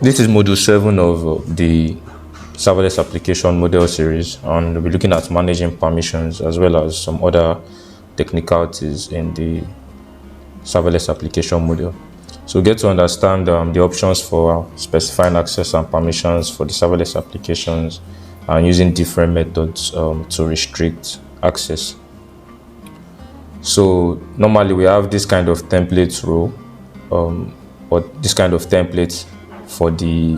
This is module 7 of the serverless application model series, and we'll be looking at managing permissions as well as some other technicalities in the serverless application model. So we get to understand the options for specifying access and permissions for the serverless applications and using different methods to restrict access. So normally we have this kind of template row or this kind of template for the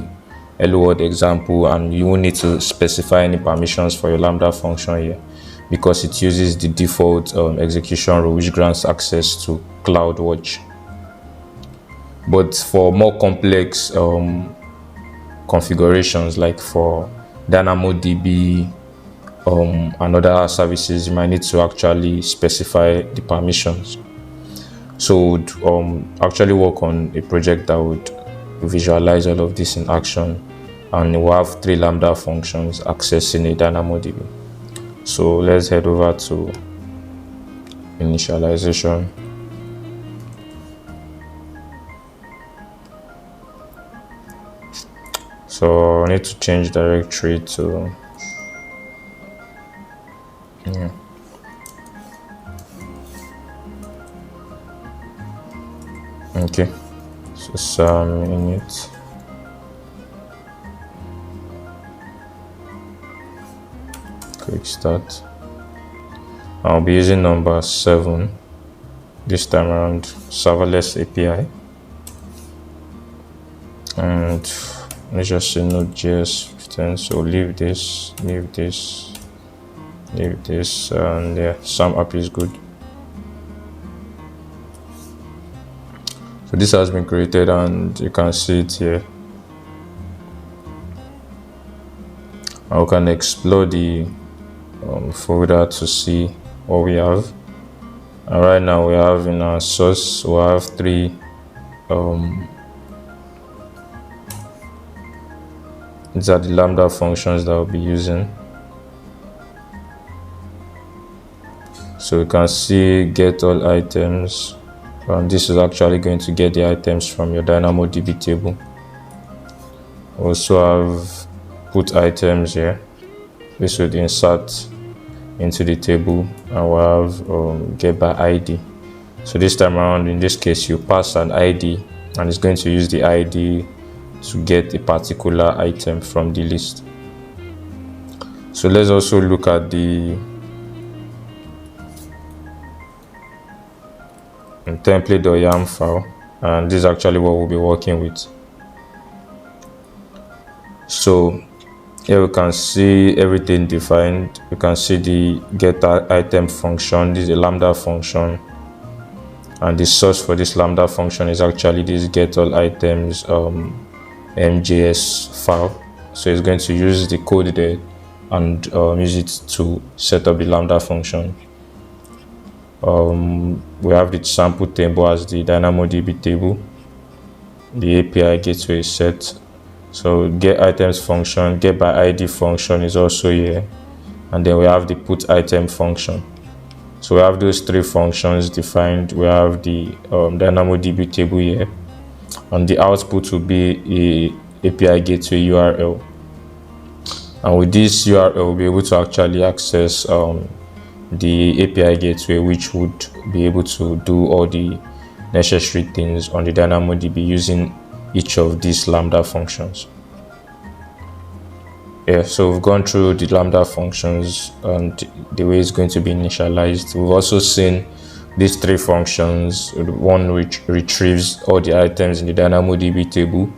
hello world example, and you won't need to specify any permissions for your Lambda function here because it uses the default execution rule which grants access to CloudWatch. But for more complex configurations, like for DynamoDB and other services, you might need to actually specify the permissions. So we'd actually work on a project that would visualize all of this in action, and we'll have 3 Lambda functions accessing a DynamoDB. So let's head over to initialization. So I need to change directory to okay, so SAM init. Quick start. I'll be using number 7 this time around, serverless API, and let's just say Node.js 15. So leave this, and yeah, SAM app is good. So this has been created and you can see it here. And we can explore the folder to see what we have. And right now we have in our source, we have 3 these are the Lambda functions that we'll be using. So you can see get all items, and this is actually going to get the items from your DynamoDB table. Also have put items here. This would insert into the table, and we'll have get by ID. So this time around, in this case, you pass an ID and it's going to use the ID to get a particular item from the list. So let's also look at the template.yam file, and this is actually what we'll be working with. So here we can see everything defined. You can see the get item function. This is a Lambda function, and the source for this Lambda function is actually this get all items MJS file. So it's going to use the code there and use it to set up the Lambda function. We have the sample table as the DynamoDB table. The API gateway is set. So get items function, get by ID function is also here, and then we have the put item function. So we have those 3 functions defined. We have the DynamoDB table here, and the output will be a API gateway URL. And with this URL, we'll be able to actually access the API gateway, which would be able to do all the necessary things on the DynamoDB using each of these Lambda functions. Yeah, so we've gone through the Lambda functions and the way it's going to be initialized. We've also seen these 3 functions, one which retrieves all the items in the DynamoDB table,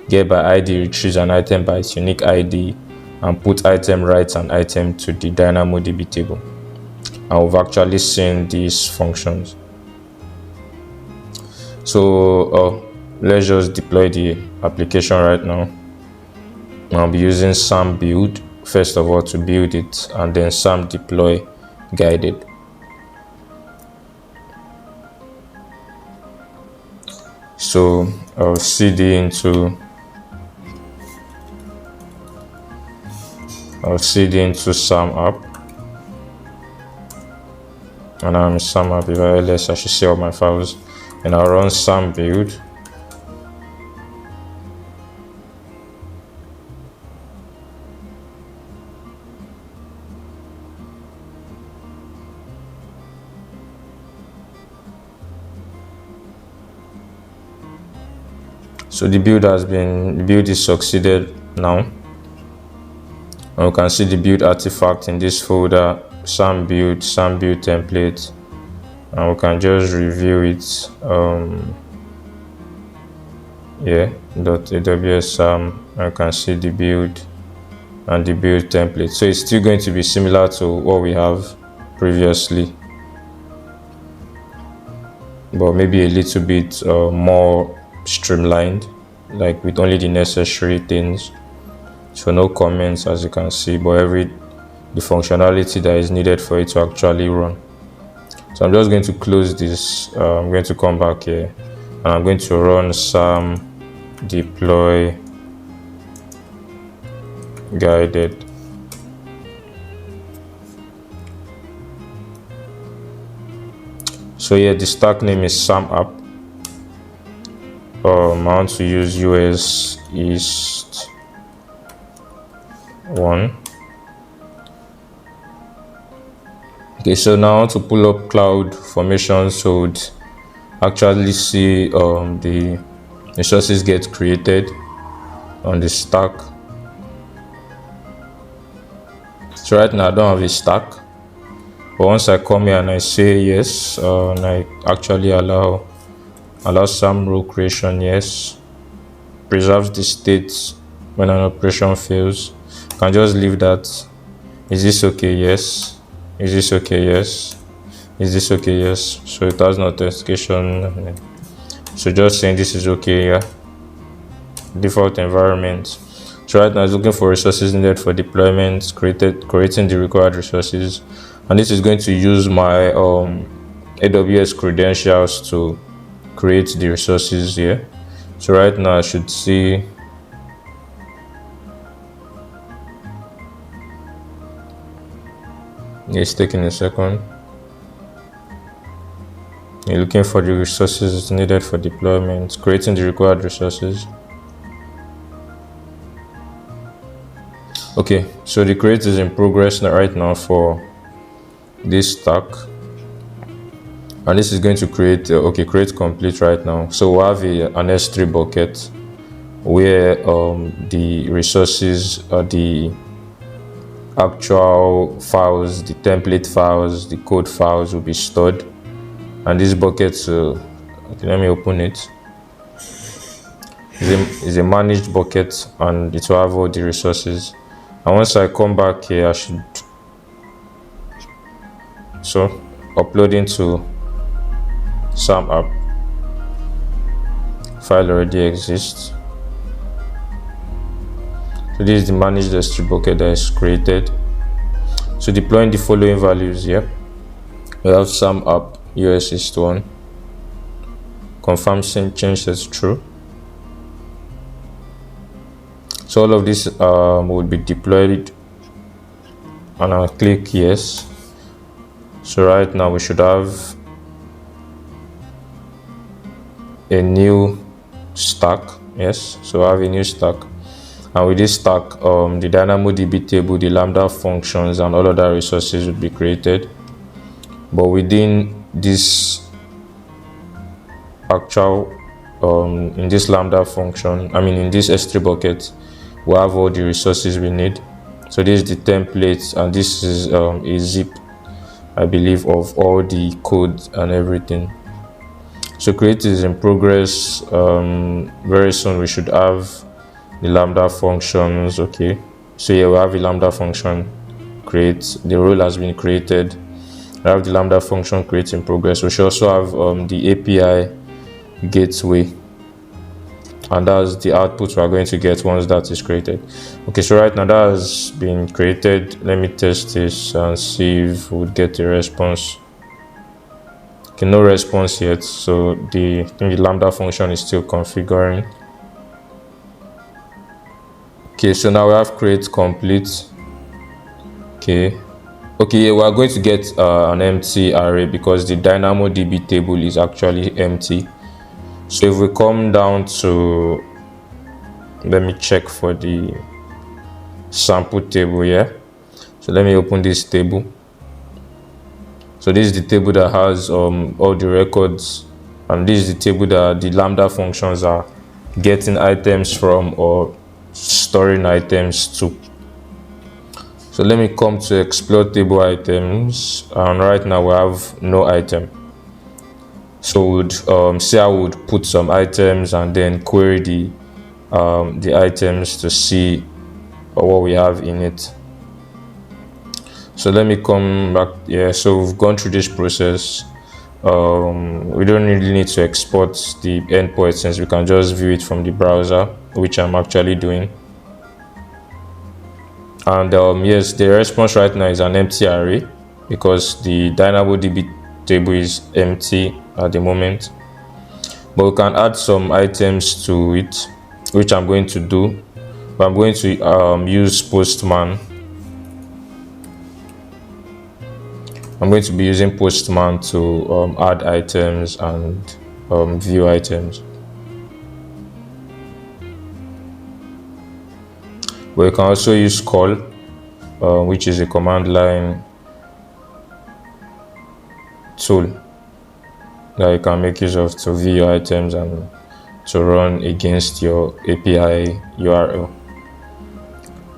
get by ID retrieves an item by its unique ID, and put item writes an item to the DynamoDB table. And we've actually seen these functions. So let's just deploy the application right now. I'll be using SAM build first of all to build it, and then SAM deploy guided. So I'll cd into SAM app, and I'm in SAM app. If I ls, I should see all my files, and I'll run SAM build. So the build is succeeded now, and we can see the build artifact in this folder, SAM build template, and we can just review it. .aws SAM, and you can see the build and the build template. So it's still going to be similar to what we have previously, but maybe a little bit more streamlined, like with only the necessary things. So no comments, as you can see, but the functionality that is needed for it to actually run. So I'm just going to close this. I'm going to come back here, and I'm going to run SAM deploy guided. So yeah, the stack name is SAM app. I want to use US East 1. Okay, so now I want to pull up cloud formation so it actually see the resources get created on the stack. So right now I don't have a stack, but once I come here and I say yes, and I actually allow SAM role creation, yes, preserves the state when an operation fails, I can just leave that. Is this okay? Yes. Is this okay? Yes. Is this okay? Yes. So it has no authentication. So just saying this is okay. Yeah. Default environment. So right now it's looking for resources needed for deployment, creating the required resources, and this is going to use my AWS credentials to create the resources here. So right now I should see it's taking a second. You're looking for the resources needed for deployment, creating the required resources. Okay, so the create is in progress right now for this stack, and this is going to create create complete right now. So we have an S3 bucket where the resources are the actual files, the template files, the code files will be stored, and this bucket, let me open it. Is a managed bucket, and it will have all the resources. And once I come back here, I should upload into SAM app. File already exists. So this is the managed S3 bucket that is created. So deploying the following values here. We have SAM app US East 1. Confirm change as true. So all of this will be deployed, and I'll click yes. So right now we should have a new stack. Yes, so I have a new stack, and with this stack, the DynamoDB table, the Lambda functions, and all other resources will be created. But within this actual in this Lambda function, in this S3 bucket, we have all the resources we need. So this is the template, and this is a zip, I believe, of all the code and everything. So create is in progress. Very soon we should have the Lambda functions. Okay, so here we have a Lambda function create. The role has been created. We have the Lambda function create in progress. We should also have the API gateway, and that's the output we are going to get once that is created. Okay, so right now that has been created. Let me test this and see if we would get a response. Okay, no response yet, so the Lambda function is still configuring. Okay, so now we have create complete. Okay, we are going to get an empty array because the DynamoDB table is actually empty. So if we come down to, let me check for the sample table here. So let me open this table. So this is the table that has all the records, and this is the table that the Lambda functions are getting items from or storing items to. So let me come to explore table items, and right now we have no item. So would say I would put some items and then query the items to see what we have in it. So let me come back here. So we've gone through this process. We don't really need to export the endpoint since we can just view it from the browser, which I'm actually doing. And yes, the response right now is an empty array because the DynamoDB table is empty at the moment. But we can add some items to it, which I'm going to do. But I'm going to use Postman. I'm going to be using Postman to add items and view items. But you can also use call, which is a command line tool that you can make use of to view your items and to run against your API URL.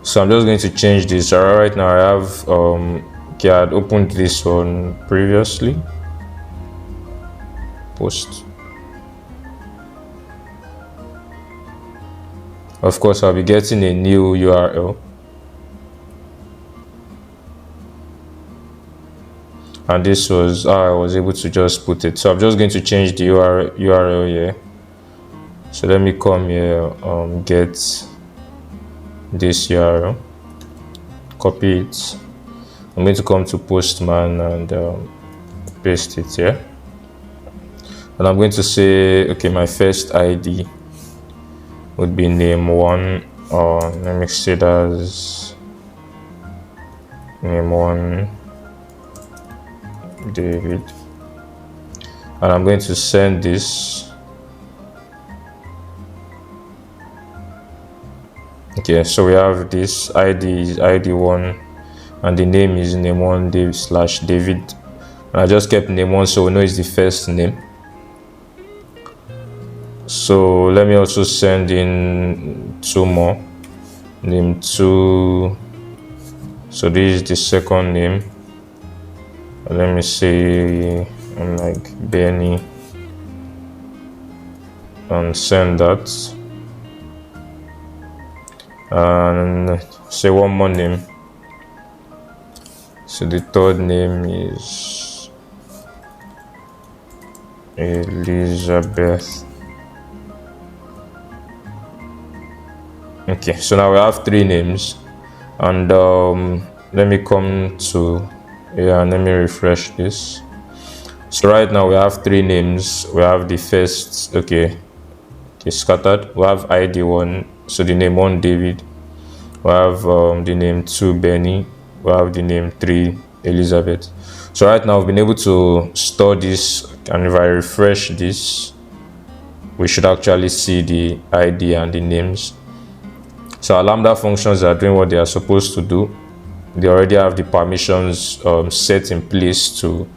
So I'm just going to change this. Right now I have okay, I had opened this one previously. Post. Of course, I'll be getting a new URL. And this was how I was able to just put it. So I'm just going to change the URL here. So let me come here, get this URL, copy it. I'm going to come to Postman and paste it here. And I'm going to say, okay, my first ID would be name1, or let me say that's name1 David. And I'm going to send this. Okay, so we have this ID is ID1 and the name is name1 David. And I just kept name1 so we know it's the first name. So let me also send in two more. Name2. So this is the second name. Let me say I'm like Benny and send that. And say one more name. So the third name is Elizabeth. Okay, so now we have three names, and let me come to and let me refresh this. So right now we have three names. We have the first, okay, scattered. We have ID1, so the name 1 David. We have the name 2 Benny. We have the name 3 Elizabeth. So right now I've been able to store this, and if I refresh this, we should actually see the ID and the names. So our Lambda functions are doing what they are supposed to do. They already have the permissions set in place to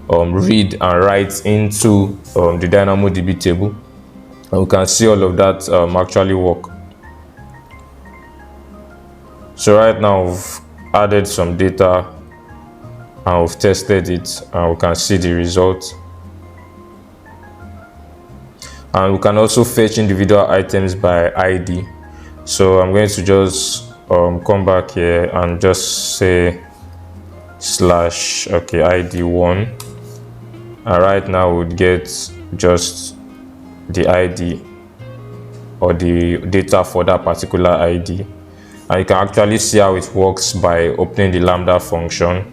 read and write into the DynamoDB table. And we can see all of that actually work. So right now we've added some data and we've tested it, and we can see the result. And we can also fetch individual items by ID. So I'm going to just come back here and just say slash, okay, ID1. And right now we would get just the ID or the data for that particular ID. And you can actually see how it works by opening the Lambda function.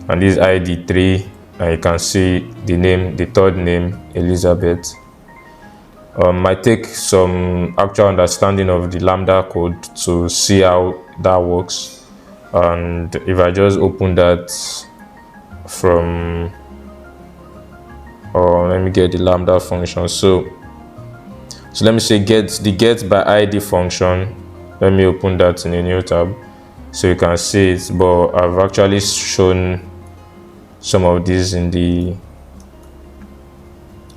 And this ID3, and you can see the name, the third name, Elizabeth. Might take some actual understanding of the Lambda code to see how that works. And if I just open that from, let me get the Lambda function. So let me say get by ID function. Let me open that in a new tab so you can see it. But I've actually shown some of these in the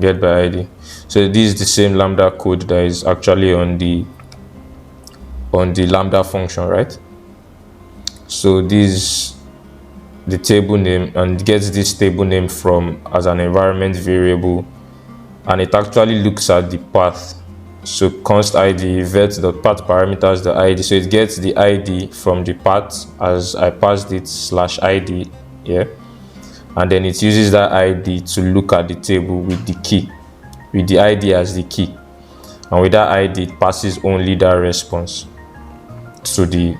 get by ID. So this is the same Lambda code that is actually on the Lambda function, right? So this the table name, and gets this table name from as an environment variable, and it actually looks at the path. So const id vet.path parameters the id, so it gets the id from the path as I passed it /id here, and then it uses that id to look at the table with the key, with the id as the key, and with that id it passes only that response to the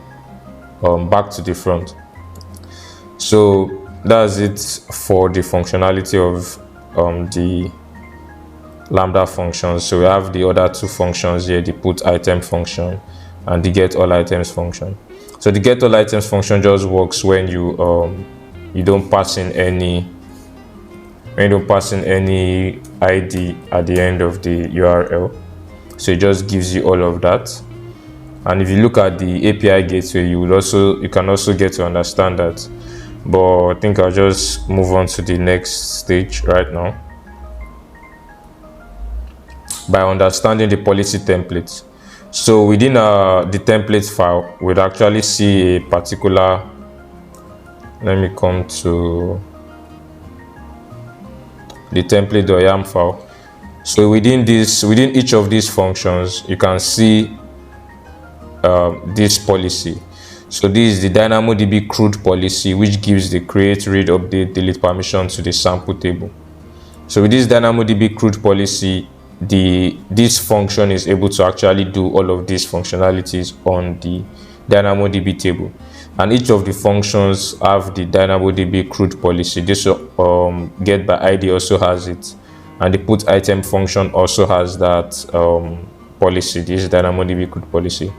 back to the front. So that's it for the functionality of the Lambda functions. So we have the other two functions here, the put item function and the get all items function. So the get all items function just works when you don't pass in any ID at the end of the URL. So it just gives you all of that. And if you look at the API gateway, you can also get to understand that. But I think I'll just move on to the next stage right now by understanding the policy templates. So within the template file, we'd actually see a particular, let me come to the template.yam file. So within each of these functions, you can see this policy. So this is the DynamoDB CRUD policy, which gives the create, read, update, delete permission to the sample table. So with this DynamoDB CRUD policy, this function is able to actually do all of these functionalities on the DynamoDB table, and each of the functions have the DynamoDB CRUD policy. This get by ID also has it, and the put item function also has that policy. This is DynamoDB CRUD policy,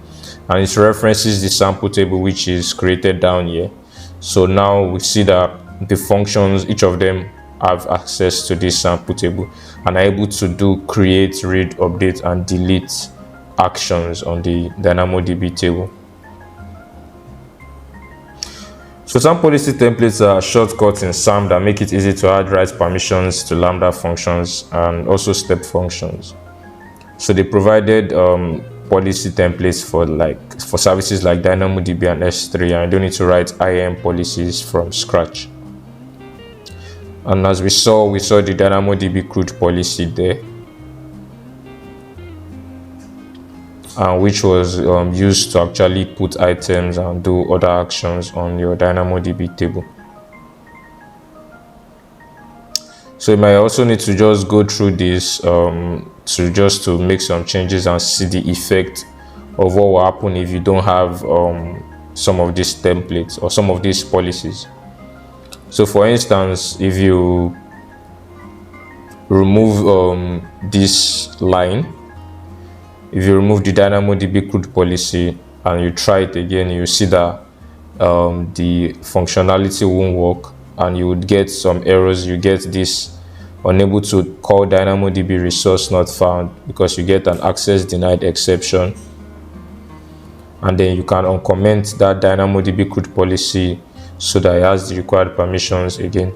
and it references the sample table which is created down here. So now we see that the functions, each of them have access to this sample table and are able to do create, read, update, and delete actions on the DynamoDB table. So some policy templates are shortcuts in SAM that make it easy to add write permissions to Lambda functions and also step functions. So they provided policy templates for services like DynamoDB and S3, and you don't need to write IAM policies from scratch. And as we saw the DynamoDB CRUD policy there, which was used to actually put items and do other actions on your DynamoDB table. So you might also need to just go through this to make some changes and see the effect of what will happen if you don't have some of these templates or some of these policies. So for instance, if you remove this line, if you remove the DynamoDB CRUD policy and you try it again, you see that the functionality won't work, and you would get some errors. You get this unable to call DynamoDB resource not found because you get an access denied exception, and then you can uncomment that DynamoDB CRUD policy so that it has the required permissions again.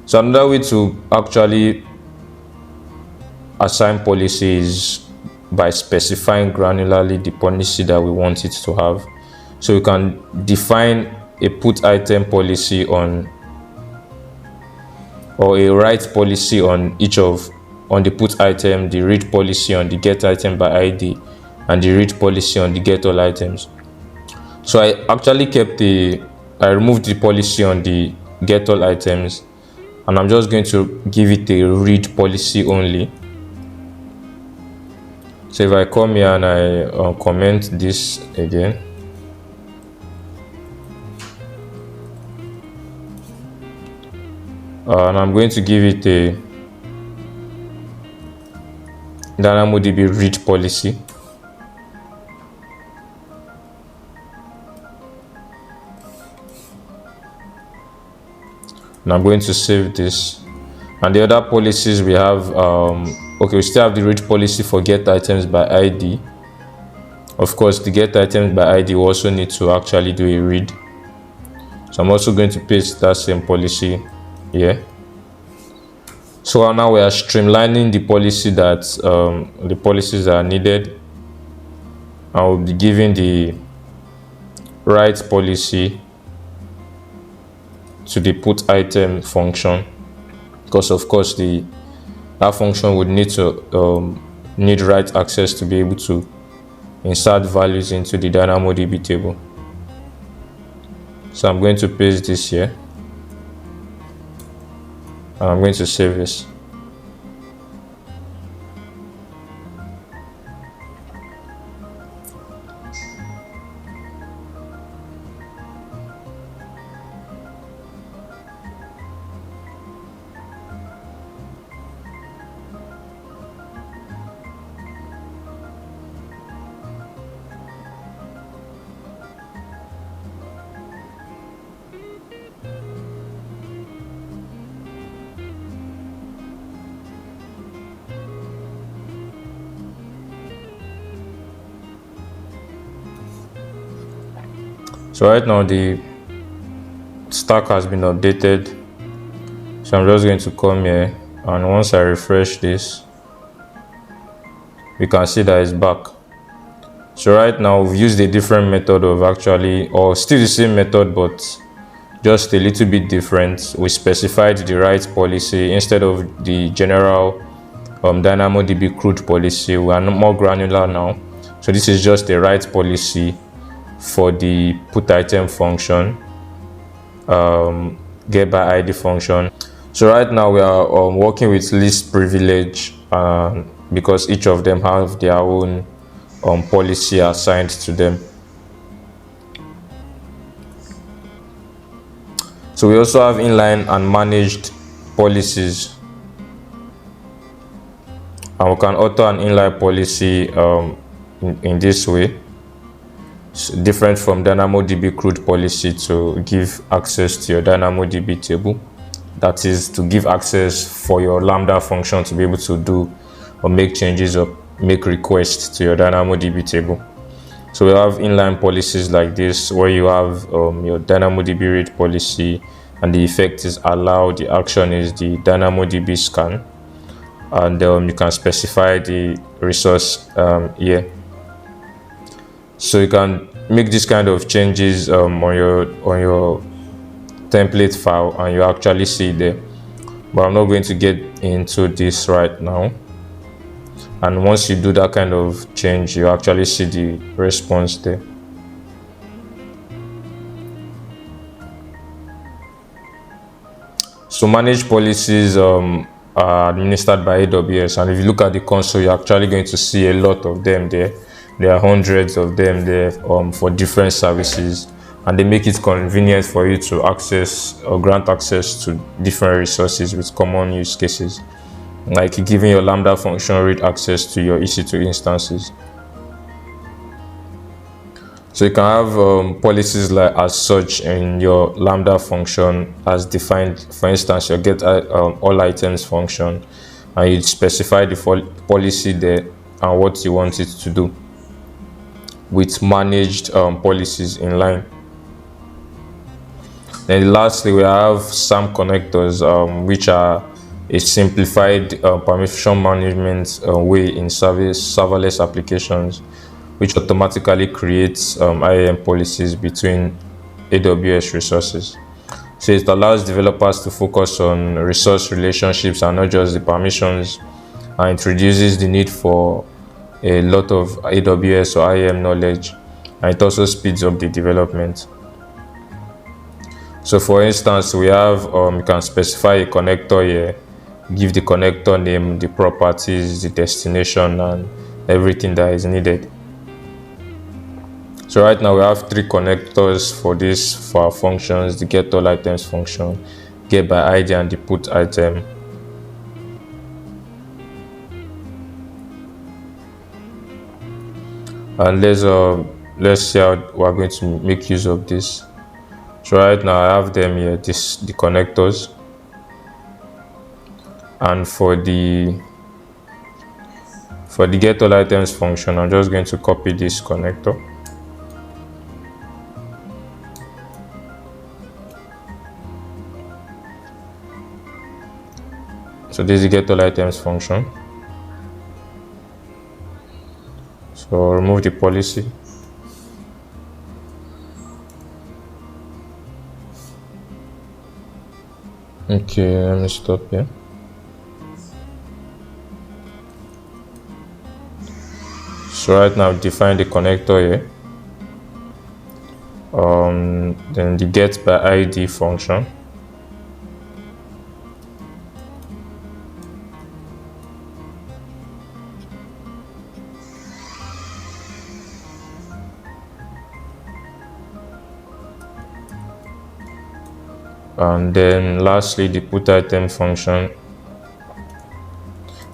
So another way to actually assign policy is by specifying granularly the policy that we want it to have. So you can define a put item policy or a write policy on the put item, the read policy on the get item by ID, and the read policy on the get all items. So I actually I removed the policy on the get all items, and I'm just going to give it a read policy only. So if I come here and I comment this again, and I'm going to give it a DynamoDB read policy. And I'm going to save this. And the other policies we have, we still have the read policy for get items by ID. Of course, the get items by ID will also need to actually do a read. So I'm also going to paste that same policy here. So now we are streamlining the policy that the policies that are needed. I will be giving the right policy to the put item function, because of course that function would need to need write access to be able to insert values into the DynamoDB table. So I'm going to paste this here, and I'm going to save this. So right now the stack has been updated. So I'm just going to come here, and once I refresh this, we can see that it's back. So right now we've used a different method of actually, or still the same method, but just a little bit different. We specified the right policy instead of the general DynamoDB CRUD policy. We are more granular now. So this is just the right policy for the put item function, get by ID function. So right now we are working with least privilege, because each of them have their own policy assigned to them. So we also have inline and managed policies, and we can author an inline policy in this way. It's different from DynamoDB CRUD policy to give access to your DynamoDB table. That is to give access for your Lambda function to be able to do or make changes or make requests to your DynamoDB table. So we have inline policies like this, where you have your DynamoDB read policy, and the effect is allow, the action is the DynamoDB scan, and you can specify the resource here. So you can make this kind of changes on your template file, and you actually see it there. But I'm not going to get into this right now. And once you do that kind of change, you actually see the response there. So managed policies are administered by AWS, and if you look at the console, you're actually going to see a lot of them there. There are hundreds of them there for different services, and they make it convenient for you to access or grant access to different resources with common use cases, like giving your Lambda function read access to your EC2 instances. So you can have policies like as such in your Lambda function as defined. For instance, your get all items function, and you specify the policy there and what you want it to do with managed policies in line. Then lastly, we have SAM connectors, which are a simplified permission management way in serverless applications, which automatically creates IAM policies between AWS resources. So it allows developers to focus on resource relationships and not just the permissions, and introduces the need for a lot of AWS or IAM knowledge, and it also speeds up the development. So for instance, we have you can specify a connector here, give the connector name, the properties, the destination, and everything that is needed. So right now we have three connectors for our functions: the get all items function, get by ID, and the put item. And let's see how we're going to make use of this. So right now I have them here, the connectors, and for the get all items function, I'm just going to copy this connector. So this is the get all items function. So remove the policy. Okay, let me stop here. So right now define the connector here. Then the get by ID function. And then lastly the put item function.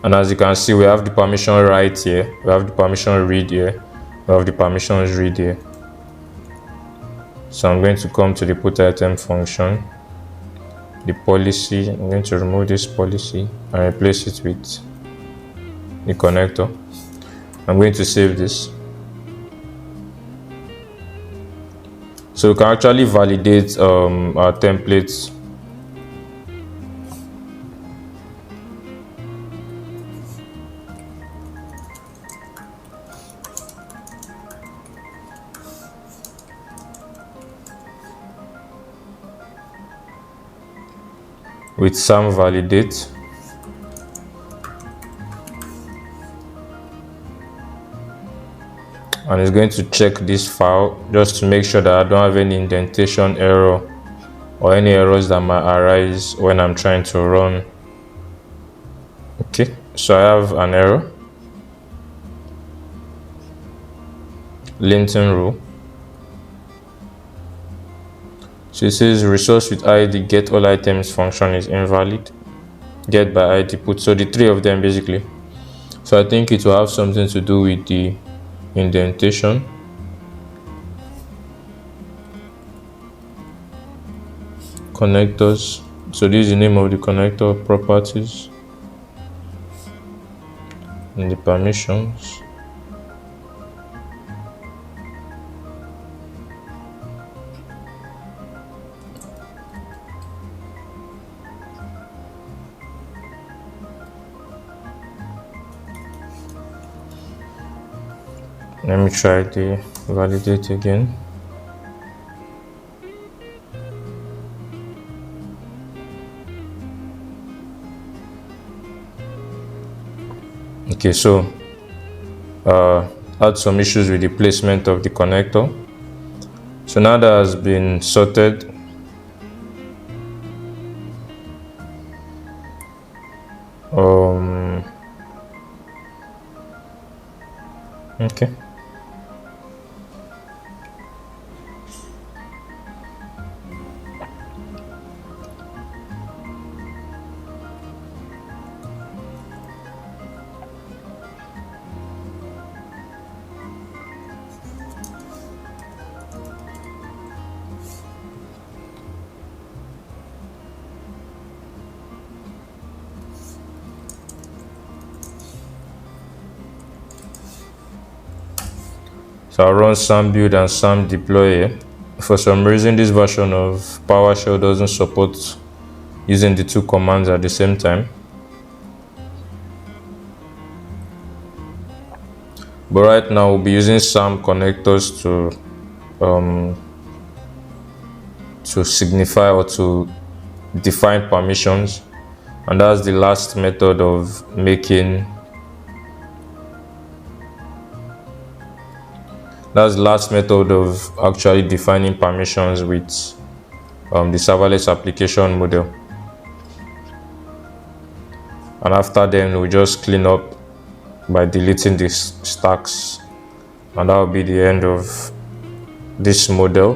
And as you can see, we have the permission write here, we have the permission read here, we have the permissions read here. So I'm going to come to the put item function, the policy. I'm going to remove this policy and replace it with the connector. I'm going to save this. So we can actually validate our templates. With SAM validate. And it's going to check this file just to make sure that I don't have any indentation error or any errors that might arise when I'm trying to run. Okay, so I have an error. Linting rule. So it says resource with ID get all items function is invalid. Get by ID put. So the three of them basically. So I think it will have something to do with the indentation. Connectors. So this is the name of the connector, properties, and the permissions. Let me try the validate again. Okay, so had some issues with the placement of the connector. So now that has been sorted, okay. So I'll run SAM build and SAM deploy here. For some reason, this version of PowerShell doesn't support using the two commands at the same time. But right now we'll be using SAM connectors to signify or to define permissions, and that's the last method of making. That's the last method of actually defining permissions with the serverless application model. And after then, we just clean up by deleting these stacks, and that will be the end of this module,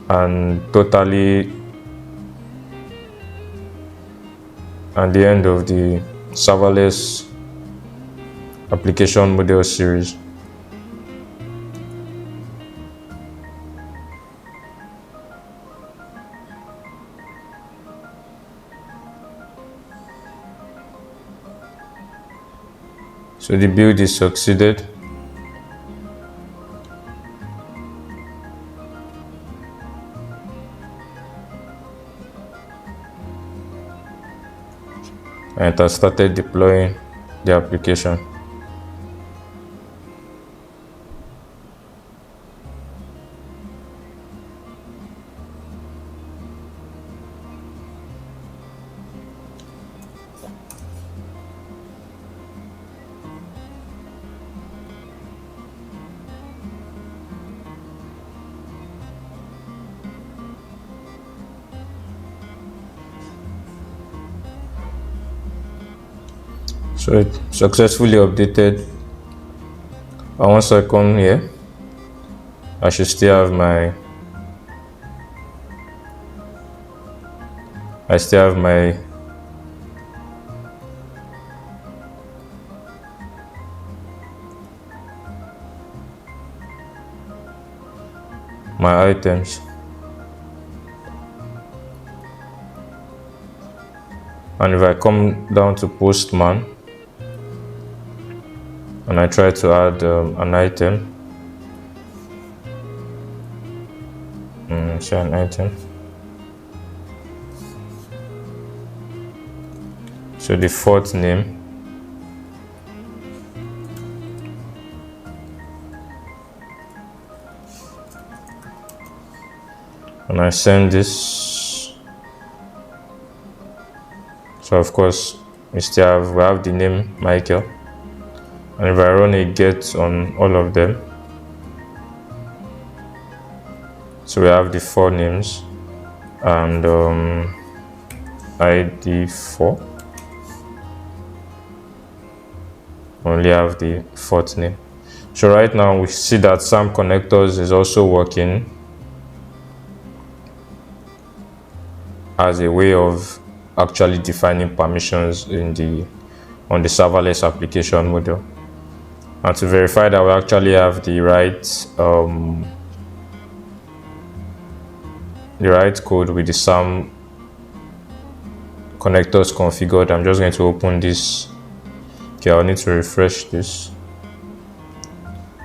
and the end of the serverless application model series. So the build is succeeded. and it has started deploying the application. So it successfully updated. Once I come here, I should still have my my items. And if I come down to Postman and I try to add an item, share an item. So the fourth name, and I send this. So of course we have the name Michael, and if I run a get on all of them, so we have the 4 names and ID 4. Only have the 4th name. So right now we see that SAM connectors is also working as a way of actually defining permissions on the serverless application model. And to verify that we actually have the right code with the SAM connectors configured, I'm just going to open this. Okay, I'll need to refresh this.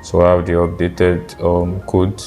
So I have the updated code.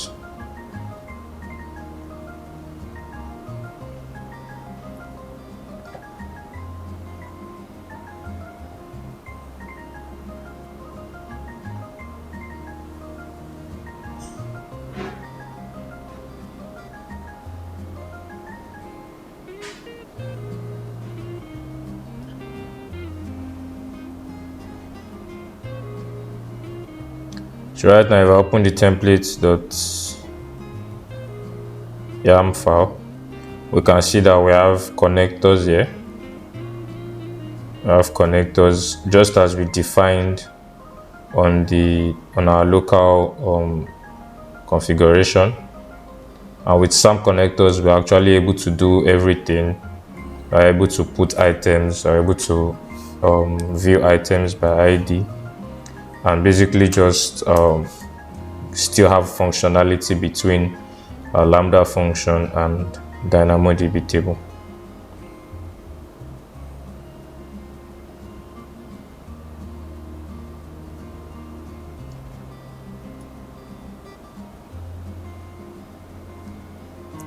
So right now, if I open the template.yam file, we can see that we have connectors here. We have connectors just as we defined on our local configuration. And with SAM connectors, we're actually able to do everything. We're able to put items, we're able to view items by ID, and basically just still have functionality between a Lambda function and DynamoDB table.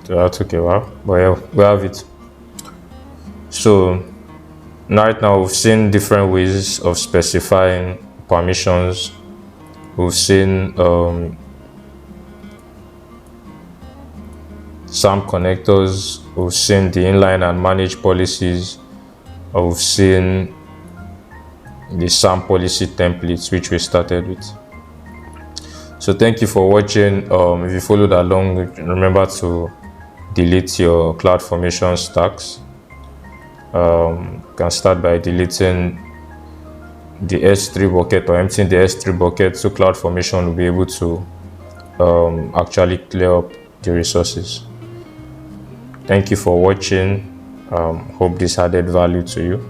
So that took a while, but yeah, we have it. So right now we've seen different ways of specifying permissions. We've seen SAM connectors, we've seen the inline and manage policies, we've seen the SAM policy templates, which we started with. So thank you for watching. If you followed along, remember to delete your CloudFormation stacks. You can start by deleting the S3 bucket or emptying the S3 bucket, so CloudFormation will be able to actually clear up the resources. Thank you for watching. Hope this added value to you.